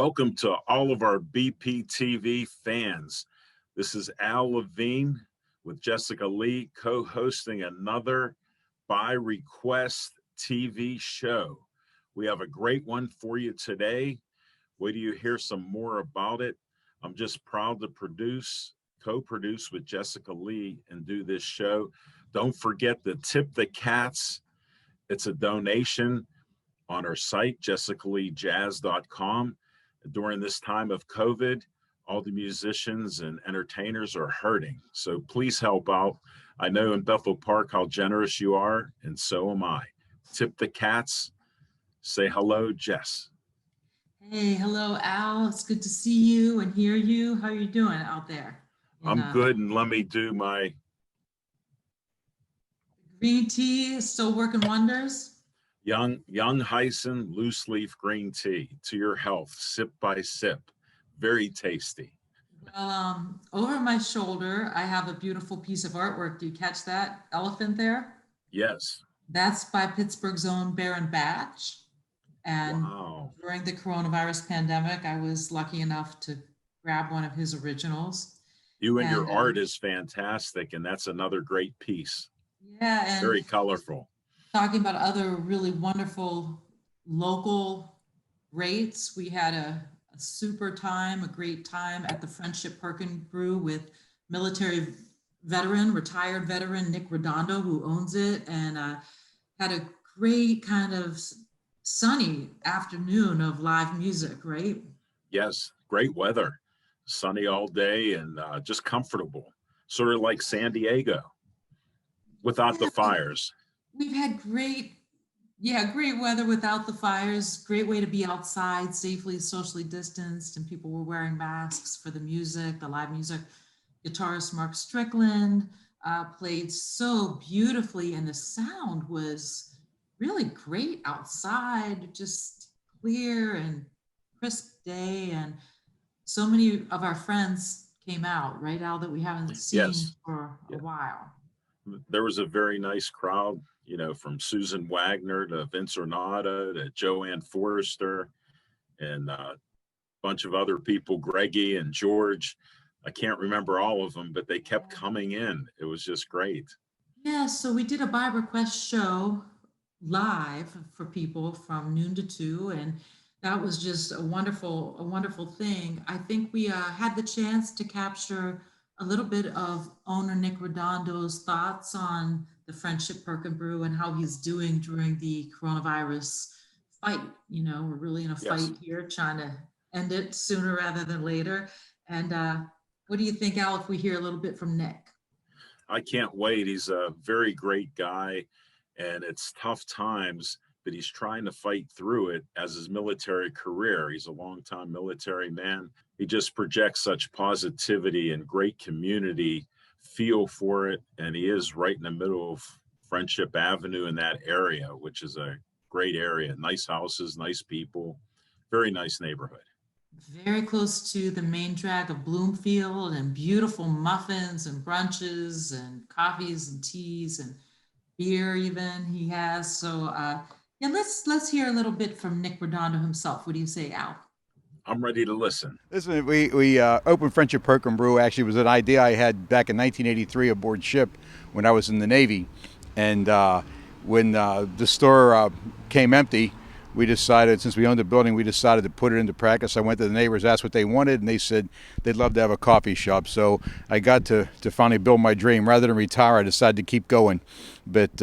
Welcome to all of our BPTV fans. This is Al Levine with Jessica Lee co-hosting another By Request TV show. We have a great one for you today. Wait till you hear some more about it. I'm just proud to co-produce with Jessica Lee and do this show. Don't forget to tip the cats. It's a donation on our site, jessicaleejazz.com. During this time of COVID, all the musicians and entertainers are hurting. So please help out. I know in Bethel Park how generous you are, and so am I. Tip the cats. Say hello, Jess. Hey, hello, Al. It's good to see you and hear you. How are you doing out there? I'm good, and let me do my green tea is still working wonders. Young Hyson loose leaf green tea to your health, sip by sip. Very tasty. Well, over my shoulder, I have a beautiful piece of artwork. Do you catch that elephant there? Yes. That's by Pittsburgh's own Baron Batch. And wow. During the coronavirus pandemic, I was lucky enough to grab one of his originals. You and your art is fantastic, and that's another great piece. Yeah, and very colorful. Talking about other really wonderful local rates, we had a great time at the Friendship Perkin Brew with military retired veteran Nick Redondo, who owns it, and had a great kind of sunny afternoon of live music, right? Yes, great weather, sunny all day, and just comfortable, sort of like San Diego without the fires. We've had great weather without the fires. Great way to be outside safely, socially distanced, and people were wearing masks for the music, the live music. Guitarist Mark Strickland played so beautifully, and the sound was really great outside, just clear and crisp day. And so many of our friends came out, right, Al, that we haven't seen for a while. There was a very nice crowd, from Susan Wagner to Vince Ornata to Joanne Forrester and a bunch of other people, Greggy and George. I can't remember all of them, but they kept coming in. It was just great. Yeah, so we did a By Request show live for people from noon to 2, and that was just a wonderful thing. I think we had the chance to capture a little bit of owner Nick Redondo's thoughts on the Friendship Perkin Brew and how he's doing during the coronavirus fight. We're really in a fight here, trying to end it sooner rather than later. And what do you think, Al, if we hear a little bit from Nick? I can't wait. He's a very great guy, and it's tough times, but he's trying to fight through it as his military career. He's a longtime military man. He just projects such positivity and great community feel for it. And he is right in the middle of Friendship Avenue in that area, which is a great area. Nice houses, nice people, very nice neighborhood. Very close to the main drag of Bloomfield, and beautiful muffins and brunches and coffees and teas and beer even he has. So let's hear a little bit from Nick Redondo himself. What do you say, Al? I'm ready to listen. Listen, we opened Friendship Perkin Brew. Actually, it was an idea I had back in 1983 aboard ship when I was in the Navy. And when the store came empty, we decided, since we owned the building, we decided to put it into practice. I went to the neighbors, asked what they wanted, and they said they'd love to have a coffee shop. So I got to finally build my dream. Rather than retire, I decided to keep going. But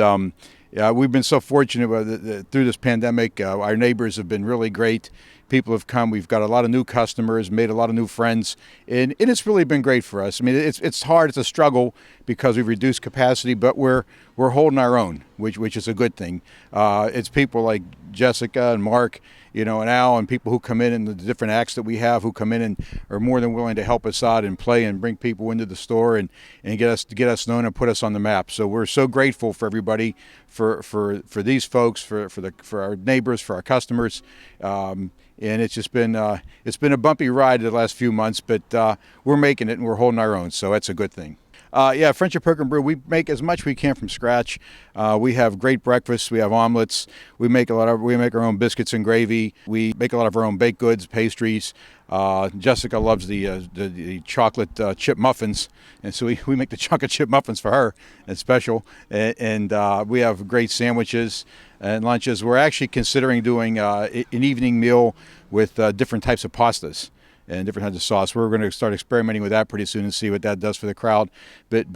we've been so fortunate through this pandemic. Our neighbors have been really great. People have come. We've got a lot of new customers, made a lot of new friends, and it's really been great for us. I mean, it's hard. It's a struggle because we've reduced capacity, but we're holding our own, which is a good thing. It's people like Jessica and Mark, and Al, and people who come in and the different acts that we have who come in and are more than willing to help us out and play and bring people into the store and get us known and put us on the map. So we're so grateful for everybody, for these folks, for our neighbors, for our customers. And it's just been a bumpy ride the last few months, but we're making it and we're holding our own, so that's a good thing. Yeah, Friendship Program Brew. We make as much we can from scratch. We have great breakfasts. We have omelets. We make our own biscuits and gravy. We make a lot of our own baked goods, pastries. Jessica loves the chocolate chip muffins, and so we make the chocolate chip muffins for her. It's special, and we have great sandwiches and lunches. We're actually considering doing an evening meal with different types of pastas and different kinds of sauce. We're going to start experimenting with that pretty soon and see what that does for the crowd. But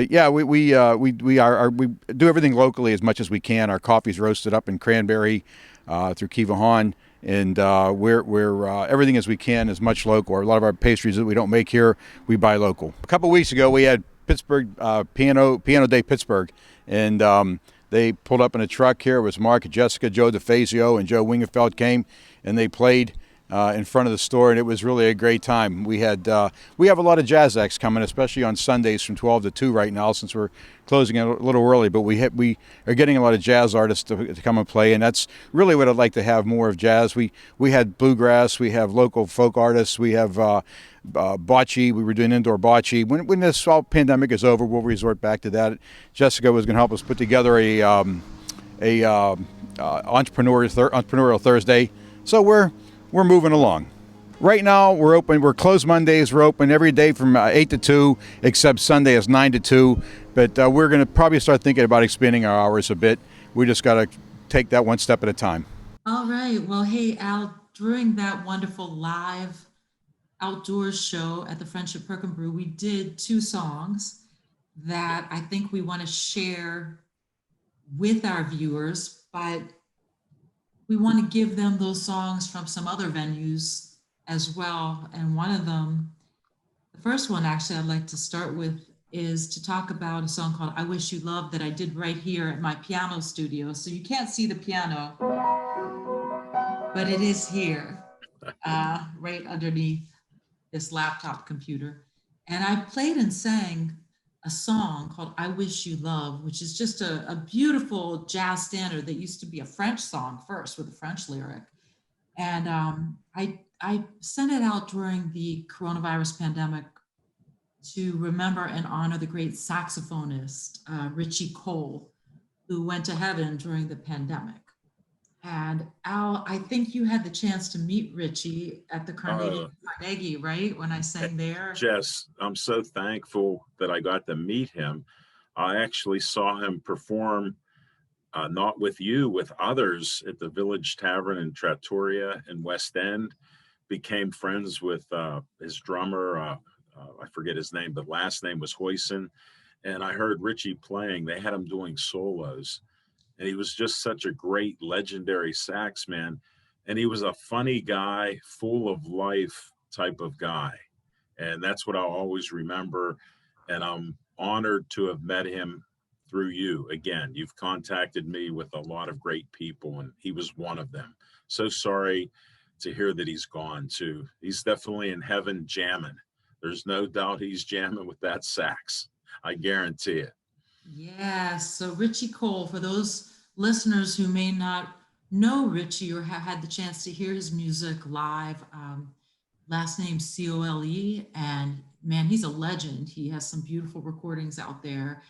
yeah, we do everything locally as much as we can. Our coffee's roasted up in Cranberry through Kiva Han, and we're everything as we can is much local. A lot of our pastries that we don't make here, we buy local. A couple weeks ago, we had Pittsburgh Piano Day Pittsburgh, and they pulled up in a truck here. It was Mark, Jessica, Joe DeFazio, and Joe Wingefeld came, and they played in front of the store, and it was really a great time. We have a lot of jazz acts coming, especially on Sundays from 12 to 2 right now, since we're closing a little early. But we are getting a lot of jazz artists to come and play, and that's really what I'd like to have more of jazz. We had bluegrass, we have local folk artists, we have bocce. We were doing indoor bocce. When this all pandemic is over, we'll resort back to that. Jessica was going to help us put together a entrepreneurial Thursday. So we're moving along. Right now, we're open. We're closed Mondays. We're open every day from 8 to 2, except Sunday is 9 to 2. But we're going to probably start thinking about expanding our hours a bit. We just got to take that one step at a time. All right. Well, hey, Al, during that wonderful live outdoors show at the Friendship Perkin Brew, we did 2 songs that I think we want to share with our viewers, but we want to give them those songs from some other venues as well. And one of them, the first one actually I'd like to start with, is to talk about a song called I Wish You Love that I did right here at my piano studio. So you can't see the piano, but it is here, right underneath this laptop computer. And I played and sang a song called I Wish You Love, which is just a beautiful jazz standard that used to be a French song first with a French lyric. And I sent it out during the coronavirus pandemic to remember and honor the great saxophonist, Richie Cole, who went to heaven during the pandemic. And Al, I think you had the chance to meet Richie at the Carnegie, right? When I sang there. Jess, I'm so thankful that I got to meet him. I actually saw him perform, not with you, with others at the Village Tavern in Trattoria in West End. Became friends with his drummer. I forget his name, but last name was Hoyson. And I heard Richie playing. They had him doing solos. And he was just such a great, legendary sax man. And he was a funny guy, full of life type of guy. And that's what I'll always remember. And I'm honored to have met him through you. Again, you've contacted me with a lot of great people, and he was one of them. So sorry to hear that he's gone too. He's definitely in heaven jamming. There's no doubt he's jamming with that sax. I guarantee it. Yeah, so Richie Cole, for those listeners who may not know Richie or have had the chance to hear his music live, last name Cole, and man, he's a legend. He has some beautiful recordings out there.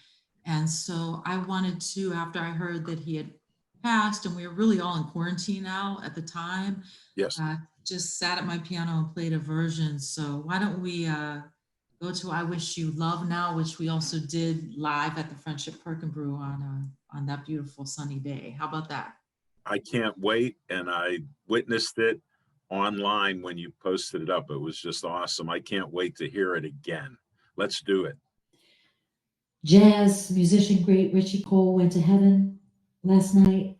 And so I wanted to, after I heard that he had passed, and we were really all in quarantine now at the time, Yes. Just sat at my piano and played a version. So why don't we go to I Wish You Love now, which we also did live at the Friendship Perkin Brew on that beautiful sunny day. How about that? I can't wait. And I witnessed it online when you posted it up. It was just awesome. I can't wait to hear it again. Let's do it. Jazz musician great Richie Cole went to heaven last night.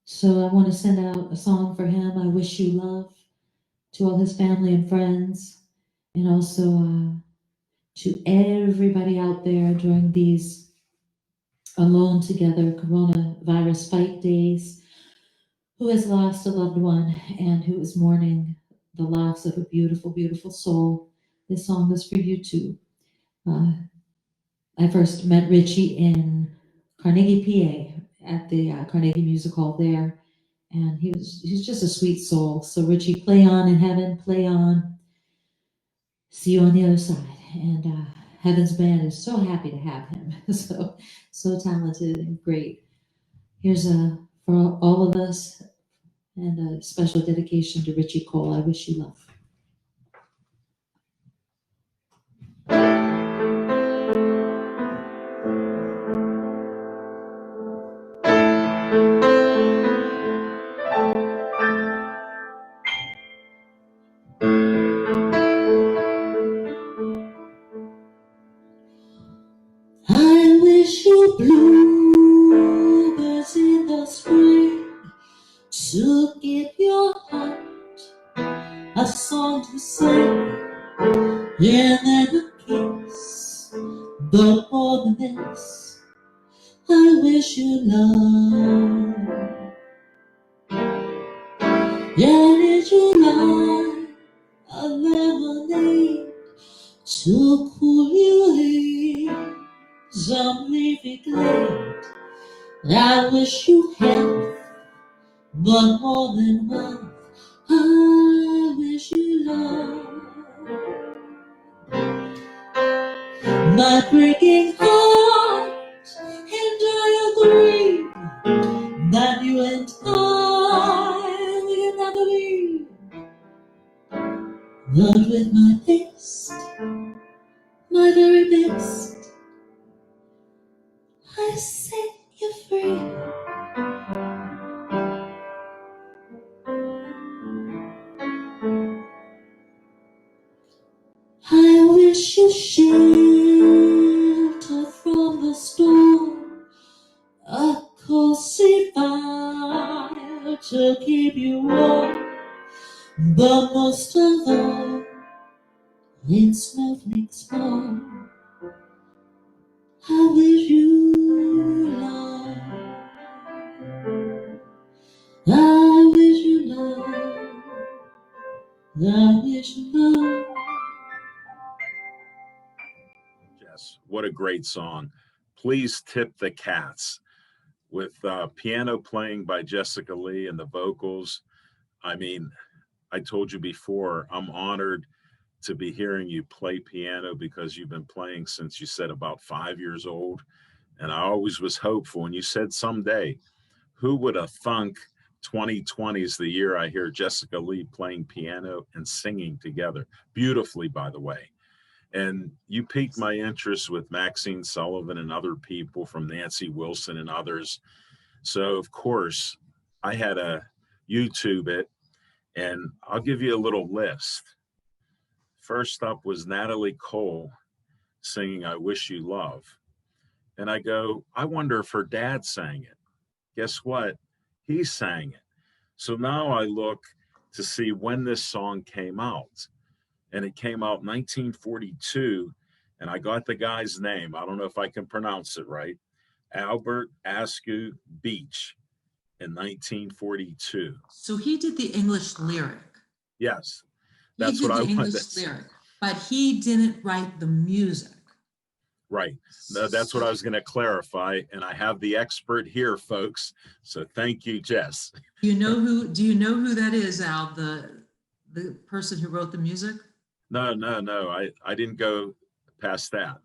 So I want to send out a song for him, I Wish You Love, to all his family and friends, and also to everybody out there during these alone together coronavirus fight days, who has lost a loved one and who is mourning the loss of a beautiful, beautiful soul. This song is for you too. I first met Richie in Carnegie, PA, at the Carnegie Music Hall there, and he's just a sweet soul. So Richie, play on in heaven, play on. See you on the other side, and Heaven's Band is so happy to have him. So talented and great. Here's a for all of us and a special dedication to Richie Cole. I wish you love. I wish you bluebirds in the spring to give your heart a song to sing and then a kiss. But more than this, I wish you love. And in July, a lemonade to cool your head, some leafy glade. I wish you health, but more than wealth, I wish you love. My breaking heart, and I agree that you and I will never be. But with my best, my very best, I set you free. I wish you shelter from the storm, a cozy fire to keep you warm, but most of all, when snowflakes fall, I wish you love. I wish you love. I wish you love. Jess, what a great song. Please tip the cats. With piano playing by Jessica Lee and the vocals. I mean, I told you before, I'm honored to be hearing you play piano because you've been playing since you said about 5 years old. And I always was hopeful. And you said someday, who would have thunk 2020 is the year I hear Jessica Lee playing piano and singing together, beautifully, by the way. And you piqued my interest with Maxine Sullivan and other people, from Nancy Wilson and others. So, of course, I had to YouTube it, and I'll give you a little list. First up was Natalie Cole singing I Wish You Love. And I go, I wonder if her dad sang it. Guess what? He sang it. So now I look to see when this song came out. And it came out 1942, and I got the guy's name. I don't know if I can pronounce it right. Albert Askew Beach in 1942. So he did the English lyric. Yes, He that's did what I the wanted. English lyric, but he didn't write the music. Right. No, that's what I was going to clarify. And I have the expert here, folks. So thank you, Jess. Do you know who that is, Al, the person who wrote the music? No. I didn't go past that.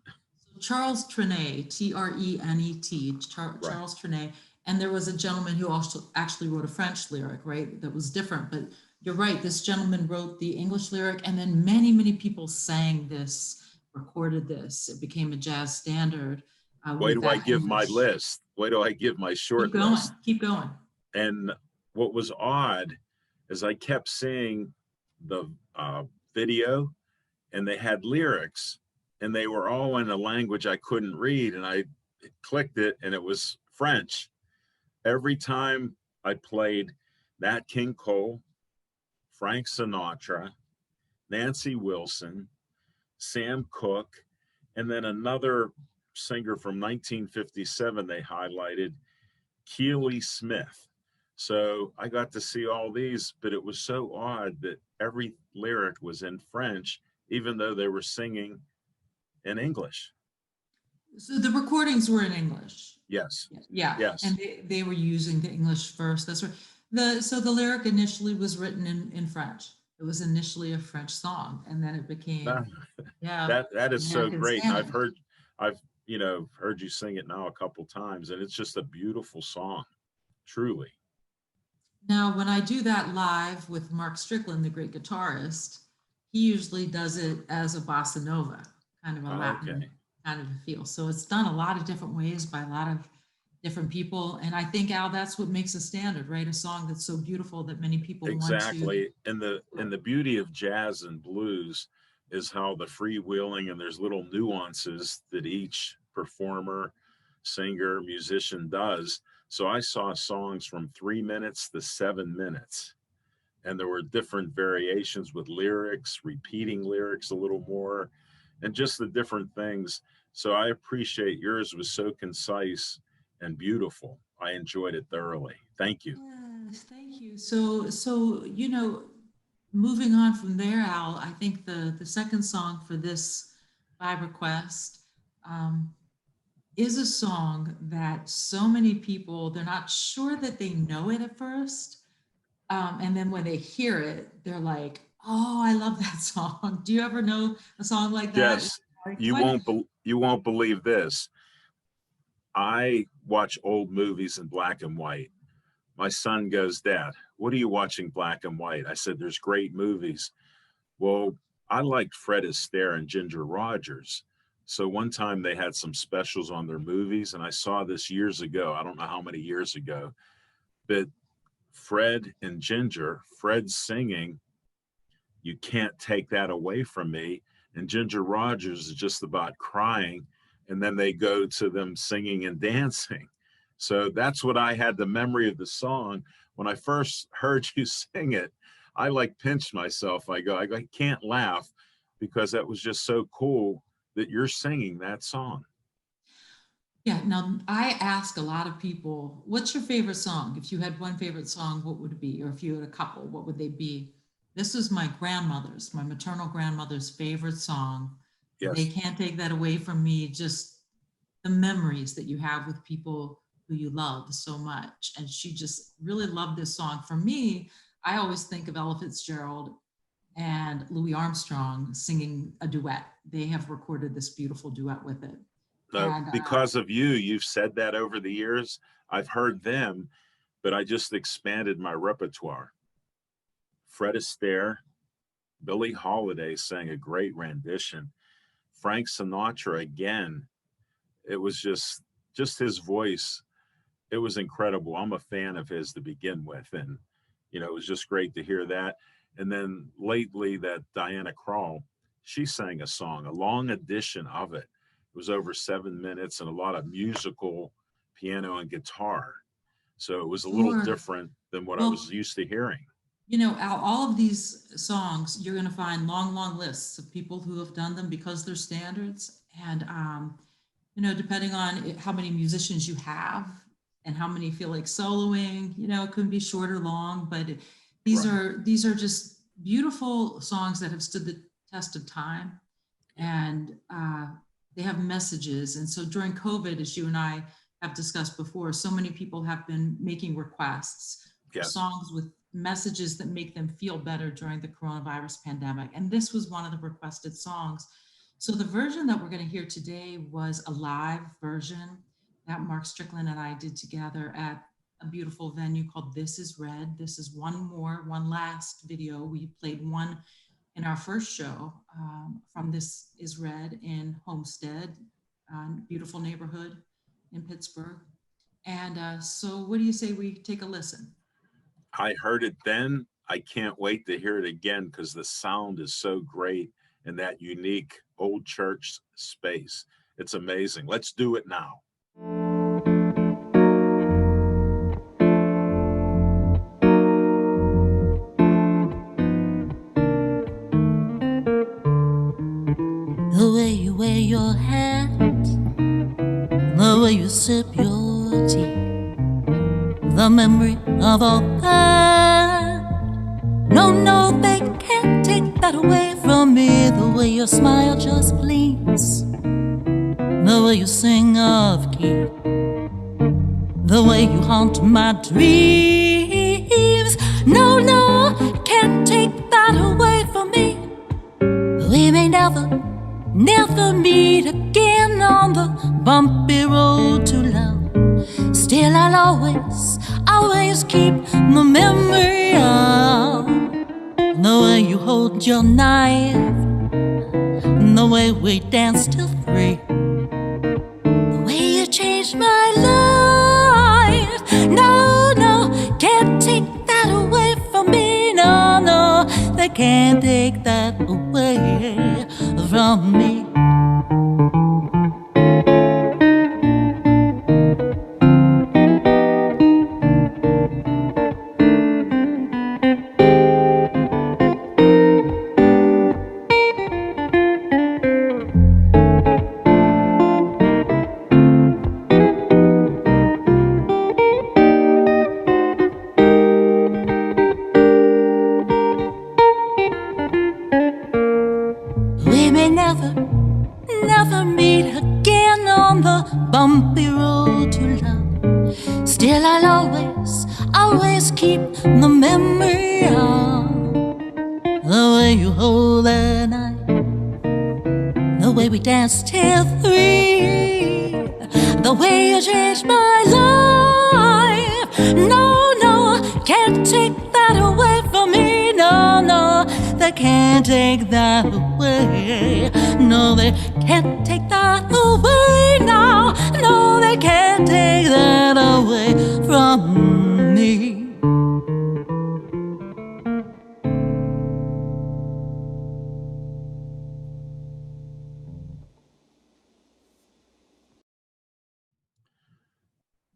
Charles Trenet, Trenet, Charles Trenet. And there was a gentleman who also actually wrote a French lyric, right? That was different, but you're right. This gentleman wrote the English lyric, and then many, many people sang this, recorded this. It became a jazz standard. Why do I give my list? Why do I give my short list? Keep going. And what was odd is I kept seeing the video, and they had lyrics, and they were all in a language I couldn't read, and I clicked it, and it was French. Every time I played Nat King Cole, Frank Sinatra, Nancy Wilson, Sam Cooke, and then another singer from 1957 they highlighted, Keely Smith. So I got to see all these, but it was so odd that every lyric was in French, even though they were singing in English. So the recordings were in English. Yes. Yeah. Yes. And they were using the English first. That's right. So the lyric initially was written in French. It was initially a French song, and then it became, That yeah, that is so American great. And Standard. I've heard you sing it now a couple times, and it's just a beautiful song, truly. Now, when I do that live with Mark Strickland, the great guitarist, he usually does it as a bossa nova, kind of a Latin Okay. kind of a feel. So it's done a lot of different ways by a lot of different people. And I think, Al, that's what makes a standard, right? A song that's so beautiful that many people want to. Exactly. And the beauty of jazz and blues is how the freewheeling and there's little nuances that each performer, singer, musician does. So I saw songs from 3 minutes to 7 minutes, and there were different variations with lyrics, repeating lyrics a little more, and just the different things. So I appreciate yours was so concise and beautiful. I enjoyed it thoroughly. Thank you. Yes, thank you. So moving on from there, Al, I think the second song for this by request um, is a song that so many people, they're not sure that they know it at first. And then when they hear it, they're like, oh, I love that song. Do you ever know a song like that? Jess, Like, you what? won't believe this. I watch old movies in black and white. My son goes, Dad, what are you watching black and white? I said, there's great movies. Well, I liked Fred Astaire and Ginger Rogers. So one time they had some specials on their movies, and I saw this years ago. I don't know how many years ago, but Fred and Ginger, Fred's singing, you can't take that away from me. And Ginger Rogers is just about crying. And then they go to them singing and dancing. So that's what I had the memory of the song. When I first heard you sing it, I like pinched myself. I can't laugh because that was just so cool that you're singing that song. Yeah, now I ask a lot of people, what's your favorite song? If you had one favorite song, what would it be? Or if you had a couple, what would they be? This is my grandmother's, my maternal grandmother's favorite song. They Yes. can't take that away from me, just the memories that you have with people who you love so much. And she just really loved this song. For me, I always think of Ella Fitzgerald and Louis Armstrong singing a duet. They have recorded this beautiful duet with it. And Because of you, you've said that over the years. I've heard them, but I just expanded my repertoire. Fred Astaire, Billie Holiday sang a great rendition. Frank Sinatra again. It was just his voice. It was incredible. I'm a fan of his to begin with, and it was just great to hear that. And then lately, that Diana Krall, she sang a song, a long edition of it. It was over 7 minutes and a lot of musical piano and guitar. So it was a little sure. different than what I Well, was used to hearing. all of these songs, you're going to find long, long lists of people who have done them because they're standards. And, depending on how many musicians you have and how many feel like soloing, it can be short or long, but these Right. are just beautiful songs that have stood the test of time. And they have messages. And so during COVID, as you and I have discussed before, so many people have been making requests for Yes. songs with messages that make them feel better during the coronavirus pandemic. And this was one of the requested songs. So the version that we're going to hear today was a live version that Mark Strickland and I did together at a beautiful venue called This Is Red. This is one last video. We played one in our first show from This Is Red in Homestead, beautiful neighborhood in Pittsburgh. And so what do you say we take a listen? I heard it then. I can't wait to hear it again because the sound is so great in that unique old church space. It's amazing. Let's do it now. The way you wear your hat, the way you sip your tea, the memory of all that. No, they can't take that away from me. The way your smile just gleams, the way you sing off key, the way you haunt my dreams. No, can't take that away never meet again on the bumpy road to love, still I'll always keep the memory of the way you hold your knife, the way we danced till 3, the way you changed my life. No, no, can't take that away from me. No, no, they can't take that away from me. We may never meet again on the bumpy road to love, still I'll always keep the memory of the way you hold that knife, the way we danced till 3, the way you changed my life. No, no, can't take that away from me. No, no, they can't take that away. No, they can't take that away now. No, they can't take that away from me.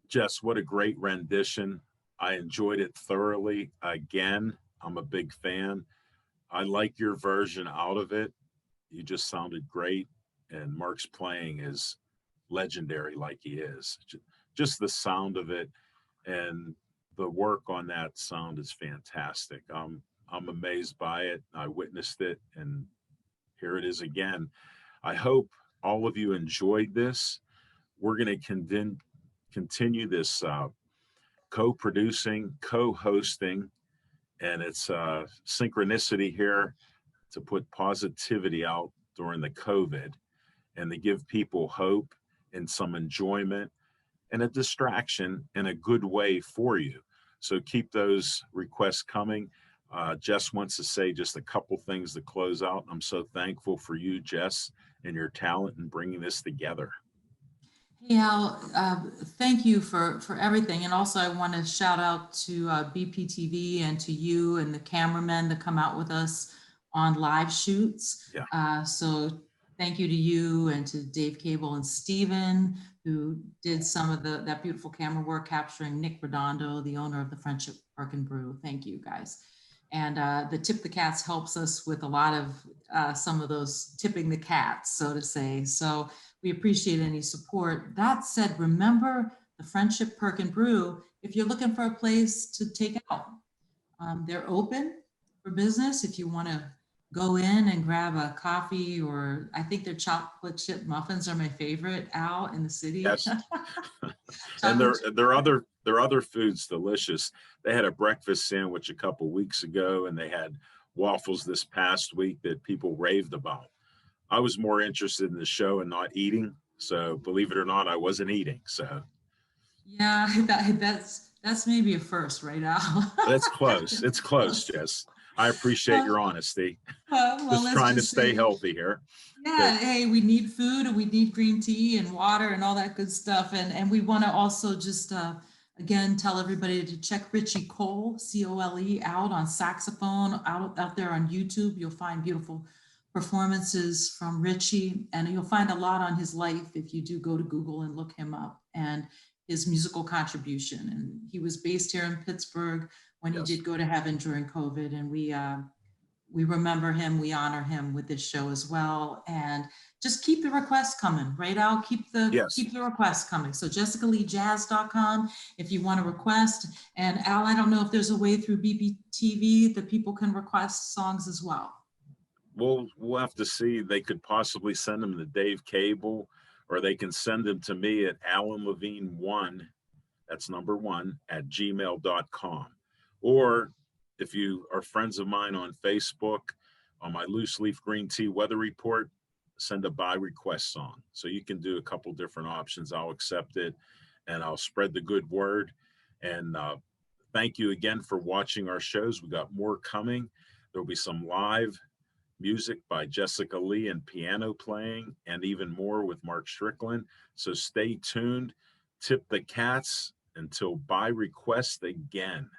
Jess, what a great rendition. I enjoyed it thoroughly. Again, I'm a big fan. I like your version out of it. You just sounded great. And Mark's playing is legendary like he is. Just the sound of it and the work on that sound is fantastic. I'm amazed by it. I witnessed it and here it is again. I hope all of you enjoyed this. We're going to continue this co-producing, co-hosting, and it's synchronicity here to put positivity out during the COVID and to give people hope and some enjoyment and a distraction in a good way for you. So keep those requests coming. Jess wants to say just a couple things to close out. I'm so thankful for you, Jess, and your talent in bringing this together. Hey, Al, thank you for everything. And also I want to shout out to BPTV and to you and the cameramen that come out with us on live shoots. Yeah. So thank you to you and to Dave Cable and Steven, who did some of that beautiful camera work capturing Nick Redondo, the owner of the Friendship Perkin Brew. Thank you, guys. And the Tip the Cats helps us with a lot of some of those tipping the cats, so to say. So we appreciate any support. That said, remember the Friendship Perkin Brew. If you're looking for a place to take out, they're open for business. If you want to go in and grab a coffee, or I think their chocolate chip muffins are my favorite, Al, in the city. Yes. And their other food's delicious. They had a breakfast sandwich a couple weeks ago, and they had waffles this past week that people raved about. I was more interested in the show and not eating. So believe it or not, I wasn't eating. So yeah, that's maybe a first, right, Al? That's close. It's close, Jess. I appreciate your honesty. Well, Just trying to stay healthy here. Yeah, hey, we need food and we need green tea and water and all that good stuff. And we want to also just, again, tell everybody to check Richie Cole, C-O-L-E, out on saxophone, out there on YouTube. You'll find beautiful performances from Richie, and you'll find a lot on his life if you do go to Google and look him up and his musical contribution. And he was based here in Pittsburgh when he did go to heaven during COVID, and we remember him, we honor him with this show as well. And just keep the requests coming, right, Al? Keep the requests coming. So JessicaLeeJazz.com if you want to request. And Al, I don't know if there's a way through BPTV that people can request songs as well. We'll have to see. They could possibly send them to Dave Cable, or they can send them to me at AlanLevine1, that's number 1, at gmail.com. Or if you are friends of mine on Facebook, on my Loose Leaf Green Tea Weather Report, send a by request song. So you can do a couple different options. I'll accept it and I'll spread the good word. And thank you again for watching our shows. We got more coming. There'll be some live music by Jessica Lee and piano playing, and even more with Mark Strickland. So stay tuned. Tip the cats until by request again.